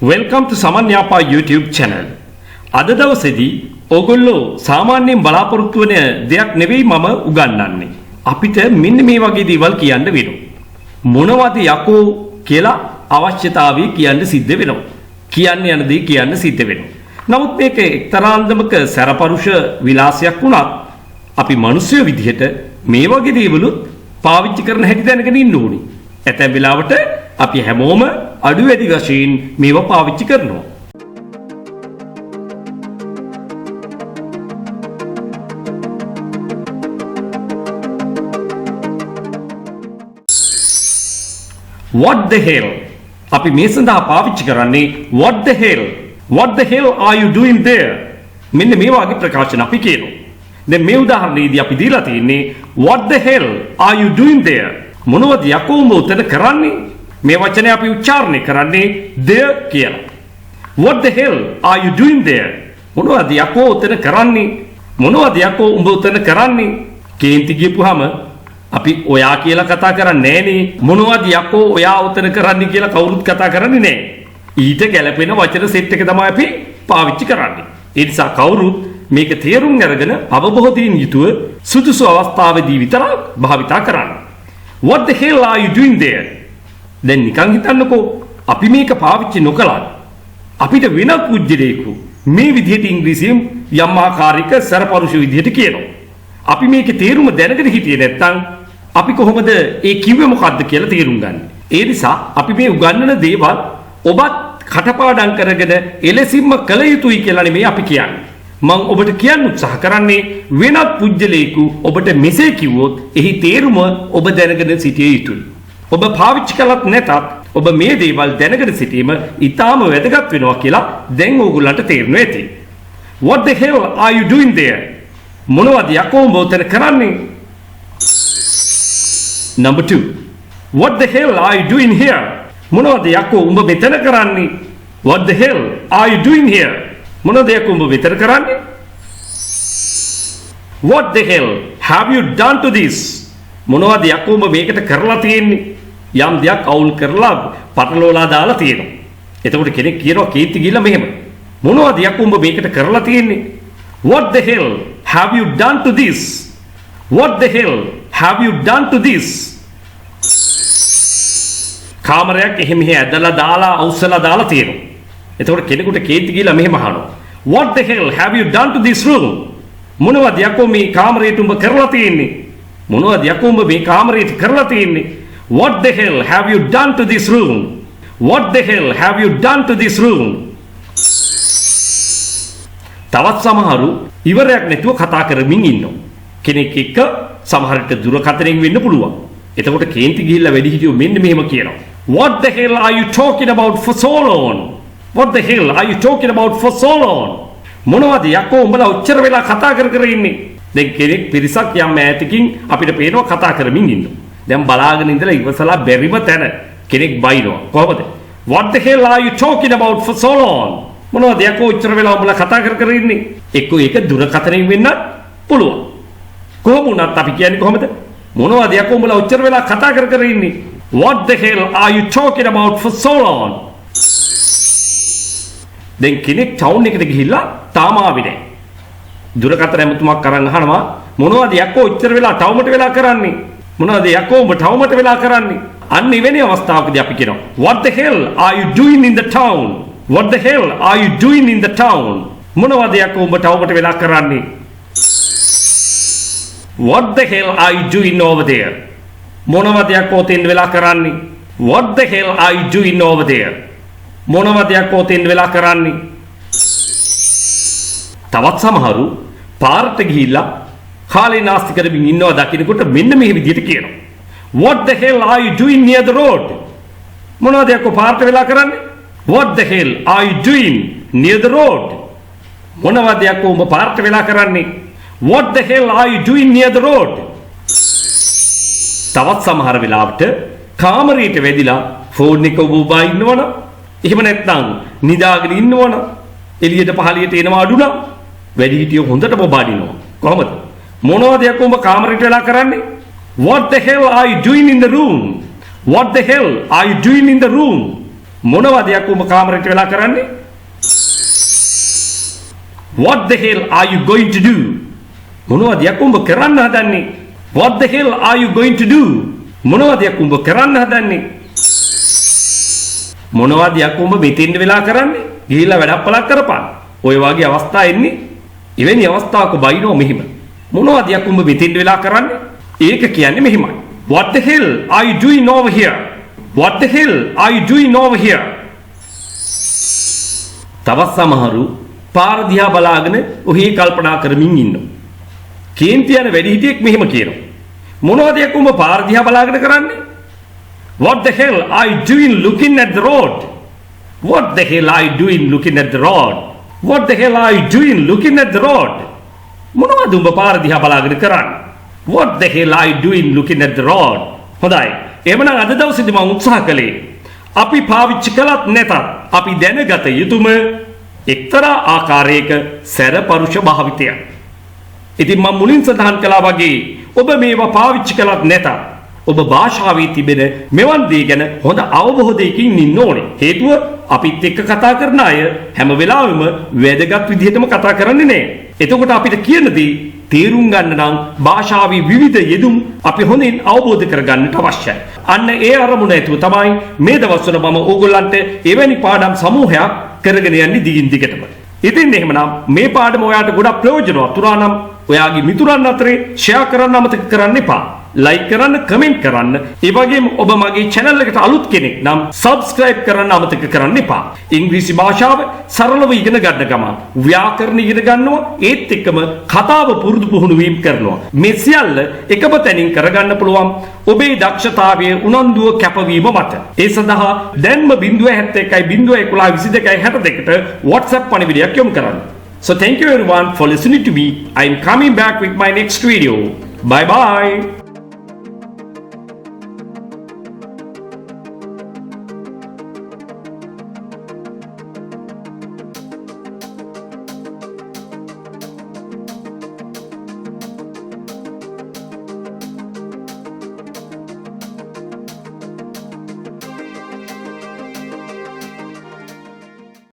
Welcome to Saman Yapa YouTube channel. අද දවසේදී ඕගොල්ලෝ සාමාන්‍යයෙන් බලාපොරොත්තු වෙන දෙයක් නෙවෙයි මම උගන්වන්නේ. අපිට මෙන්න මේ වගේ දේවල් කියන්න වෙනවා. මොනවද යකෝ කියලා අවශ්‍යතාවය කියන්න සිද්ධ වෙනවා. කියන්න යන දේ කියන්න සිද්ධ වෙනවා. නමුත් මේක එක්තරා අන්දමක සැරපරුෂ විලාසයක් වුණත් අපි මිනිස්සු විදිහට මේ වගේ දේවලුත් පාවිච්චි කරන හැටි දැනගෙන ඉන්න ඕනේ. ඇතැම් වෙලාවට අපි හැමෝම අඩු වැඩි වශයෙන් මේවා පාවිච්චි කරනවා. What the hell? අපි මේ සඳහා පාවිච්චි කරන්නේ what the hell? What the hell are you doing there? මෙන්න මේ වගේ ප්‍රකාශන අපි කියනවා. දැන් මේ උදාහරණයේදී අපි දීලා තියෙන්නේ what the hell are you doing there? මොනවද යකෝ උඹ උතන කරන්නේ? මේ වචනේ අපි උච්චාරණය කරන්නේ there කියලා. What the hell are you doing there? මොනවද යකෝ උතන කරන්නේ? මොනවද යකෝ උඹ උතන කරන්නේ? කේන්ති ගියපුවාම අපි ඔයා කියලා කතා කරන්නේ නෑනේ. මොනවද යකෝ ඔයා උතන කරන්නේ කියලා කවුරුත් කතා කරන්නේ නෑ. ඊට ගැලපෙන වචන සෙට් එක තමයි අපි පාවිච්චි කරන්නේ. ඒ නිසා කවුරුත් මේක තේරුම් අරගෙන අවබෝධයෙන් යුතුව සුදුසු අවස්ථාවේදී විතරක් භාවිතා කරන්න. What the hell are you doing there? දැන් නිකන් හිතන්නකෝ අපි මේක පාවිච්චි නොකළා. අපිට වෙන පුජ්‍යලේකු මේ විදිහට ඉංග්‍රීසියෙන් යම් ආකාරයක සරපරුෂ විදිහට කියනවා. අපි මේකේ තේරුම දැනගෙන හිටියේ නැත්නම් අපි කොහොමද ඒ කිව්වේ මොකද්ද කියලා තේරුම් ගන්න. ඒ නිසා අපි මේ උගන්වන දේවල් ඔබත් කටපාඩම් කරගෙන එලෙසින්ම කළ යුතුයි කියලා නෙමෙයි අපි කියන්නේ. මම ඔබට කියන්න උත්සාහ කරන්නේ වෙනත් පුජ්‍යලේකු ඔබට මෙසේ කිව්වොත් එහි තේරුම ඔබ දැනගෙන සිටිය යුතුයි. ඔබ පාවිච්චි කළත් නැතත් ඔබ මේ දේවල් දැනගෙන සිටීම ඉතාම වැදගත් වෙනවා කියලා දැන් ඕගොල්ලන්ට තේරෙනවා ඇති. What the hell are you doing there? මොනවද යකෝ උඹ උතන කරන්නේ? Number 2. What the hell are you doing here? මොනවද යකෝ උඹ මෙතන කරන්නේ? What the hell are you doing here? මොනවද යකෝ උඹ මෙතන කරන්නේ? What the hell have you done to this? මොනවද යකෝ උඹ මේකට කරලා තියෙන්නේ? යම් දෙයක් අවුල් කරලා පටලවලා දාලා තියෙනවා. එතකොට කෙනෙක් කියනවා කීර්ති ගිහලා මෙහෙම. මොනවද යකෝ උඹ මේකට කරලා තියෙන්නේ? What the hell have you done to this? What the hell have you done to this? කාමරයක් එහෙම ඇදලා දාලා අවුස්සලා දාලා තියෙනවා. එතකොට කෙනෙකුට කීර්ති ගිහලා මෙහෙම අහනවා. What the hell have you done to this room? මොනවද යකෝ මේ කාමරේට උඹ කරලා තියෙන්නේ? මොනවද යකෝ උඹ මේ කාමරේට කරලා තියෙන්නේ? What the hell have you done to this room? What the hell have you done to this room? තවත් සමහරු ඉවරයක් නැතුව කතා කරමින් ඉන්නවා. කෙනෙක් එක්ක සමහරට දුරකථනයෙන් වෙන්න පුළුවන්. එතකොට කේන්ති ගිහිල්ලා වැඩිහිටියෝ මෙන්න මෙහෙම කියනවා. What the hell are you talking about for so long? What the hell are you talking about for so long? මොනවද යකෝ උඹලා ඔච්චර වෙලා කතා කර ඉන්නේ? දැන් කෙනෙක් පිරිසක් යම් ඈතකින් අපිට පේනවා කතා කරමින් ඉන්නවා. දැන් බලාගෙන ඉඳලා ඉවසලා බැරිම තැන කෙනෙක් බයිනවා. කොහොමද? What the hell are you talking about for so long? මොනවද යකෝ ඔච්චර වෙලා උඹලා කතා කර ඉන්නේ? එක්කෝ ඒක දුරකථනයෙන් වෙන්නත් පුළුවන්. කොහොම වුණත් අපි කියන්නේ කොහොමද? මොනවද යකෝ උඹලා ඔච්චර වෙලා කතා කර ඉන්නේ? What the hell are you talking about for so long? දැන් කෙනෙක් ටවුන් එකට ගිහිල්ලා තාම ආවේ නැහැ. දුරකථන ඇමතුමක් අරන් අහනවා මොනවද යකෝ ඔච්චර වෙලා ටවුමට වෙලා කරන්නේ? මොනවද යකෝ උඹ ටවුමට වෙලා කරන්නේ? අන්න එවැනි අවස්ථාවකදී අපි කියනවා What the hell are you doing in the town? What the hell are you doing in the town? මොනවද යකෝ උඹ ටවුමට වෙලා කරන්නේ? What the hell are you doing over there? මොනවද යකෝ තෙන් වෙලා කරන්නේ? What the hell are you doing over there? මොනවද යකෝ තෙන් වෙලා කරන්නේ? තවත් සමහරු පාරට ගිහිල්ලා කාලේ නාස්ති කරමින් ඉන්නවා දකින්නකොට මෙන්න මේ විදිහට කියනවා. What the hell are you doing near the road? මොනවද යකෝ පාරට වෙලා කරන්නේ? What the hell are you doing near the road? මොනවද යකෝ උඹ පාරට වෙලා කරන්නේ? What the hell are you doing near the road? තවත් සමහර වෙලාවට කාමරයට වැදිලා ෆෝන් එක ඔබ ඉන්නවනම් එහෙම නැත්නම් නිදාගෙන ඉන්නවනම් එළියට පහළියට එනවා අඩුනම් වැඩිහිටියෝ හොඳටම බාඩිනවා. කොහොමද? මොනවද යකෝ උඹ කාමරයට වෙලා කරන්නේ? What the hell are you doing in the room? What the hell are you doing in the room? මොනවද යක් උඹ කාමරේට වෙලා කරන්නේ? What the hell are you going to do? මොනවද යක් උඹ කරන්න හදන්නේ? What the hell are you going to do? මොනවද යක් උඹ කරන්න හදන්නේ? මොනවද යක් උඹ මෙතෙන්ද වෙලා කරන්නේ? ගිහිල්ලා වැඩක් පලක් කරපන්. ඔය වගේ අවස්ථා එන්නේ. එවැනි අවස්ථාවක බයිනෝ මෙහිම. මොනවද යක් උඹ මෙතෙන්ද වෙලා කරන්නේ? ඒක කියන්නේ මෙහිමයි. What the hell are you doing over here? What the hell are you doing over here? තවත් සමහරු පාර දිහා බලාගෙන ඔහි කල්පනා කරමින් ඉන්නවා. කේන්ති යන වැඩිහිටියෙක් මෙහෙම කියනවා. මොනවද යක් උඹ පාර දිහා බලාගෙන කරන්නේ? What the hell are you doing looking at the road? What the hell are you doing looking at the road? What the hell are you doing looking at the road? මොනවද උඹ පාර දිහා බලාගෙන කරන්නේ? What the hell are you doing looking at the road? හොඳයි. එහෙමනම් අද දවසේදී මම උත්සාහ කළේ අපි පාවිච්චි කළත් නැතත් අපි දැනගත යුතුම එක්තරා ආකාරයක සැරපරුෂ භාවිතයක්. ඉතින් මම මුලින් සඳහන් කළා වගේ ඔබ මේවා පාවිච්චි කළත් නැතත් ඔබ භාෂාවේ තිබෙන මෙවන් දේ ගැන හොඳ අවබෝධයකින් ඉන්න ඕනේ. හේතුව අපිත් එක්ක කතා කරන අය හැම වෙලාවෙම වැදගත් විදිහටම කතා කරන්නේ නැහැ. එතකොට අපිට කියන දේ තේරුම් ගන්න නම් භාෂාවේ විවිධ යෙදුම් අපි හොඳින් අවබෝධ කරගන්නට අවශ්‍යයි. අන්න ඒ අරමුණ ඇතුව තමයි මේ දවස්වල මම ඕගොල්ලන්ට එවැනි පාඩම් සමූහයක් කරගෙන යන්නේ දිගින් දිගටම. ඉතින් එහෙමනම් මේ පාඩම ඔයාලට ගොඩක් ප්‍රයෝජනවත් වුණා නම් ඔයාගේ මිතුරන් අතරේ ෂෙයා කරන්න අමතක කරන්න එපා. ලයික් කරන්න, කමෙන්ට් කරන්න. ඒ වගේම ඔබ මගේ channel එකට අලුත් කෙනෙක් නම් subscribe කරන්න අමතක කරන්න එපා. ඉංග්‍රීසි භාෂාව සරලව ඉගෙන ගන්න ගමන් ව්‍යාකරණ ඉගෙන ගන්නවා, ඒත් එක්කම කතාව පුරුදු පුහුණු වීම කරනවා. මේ සියල්ල එකම තැනින් කරගන්න පුළුවන් ඔබේ දක්ෂතාවයේ උනන්දුව කැපවීම මත. ඒ සඳහා දැන්ම 071 01 22 62ට WhatsApp පණිවිඩයක් යොමු කරන්න. So thank you everyone for listening to me. I am coming back with my next video. Bye bye.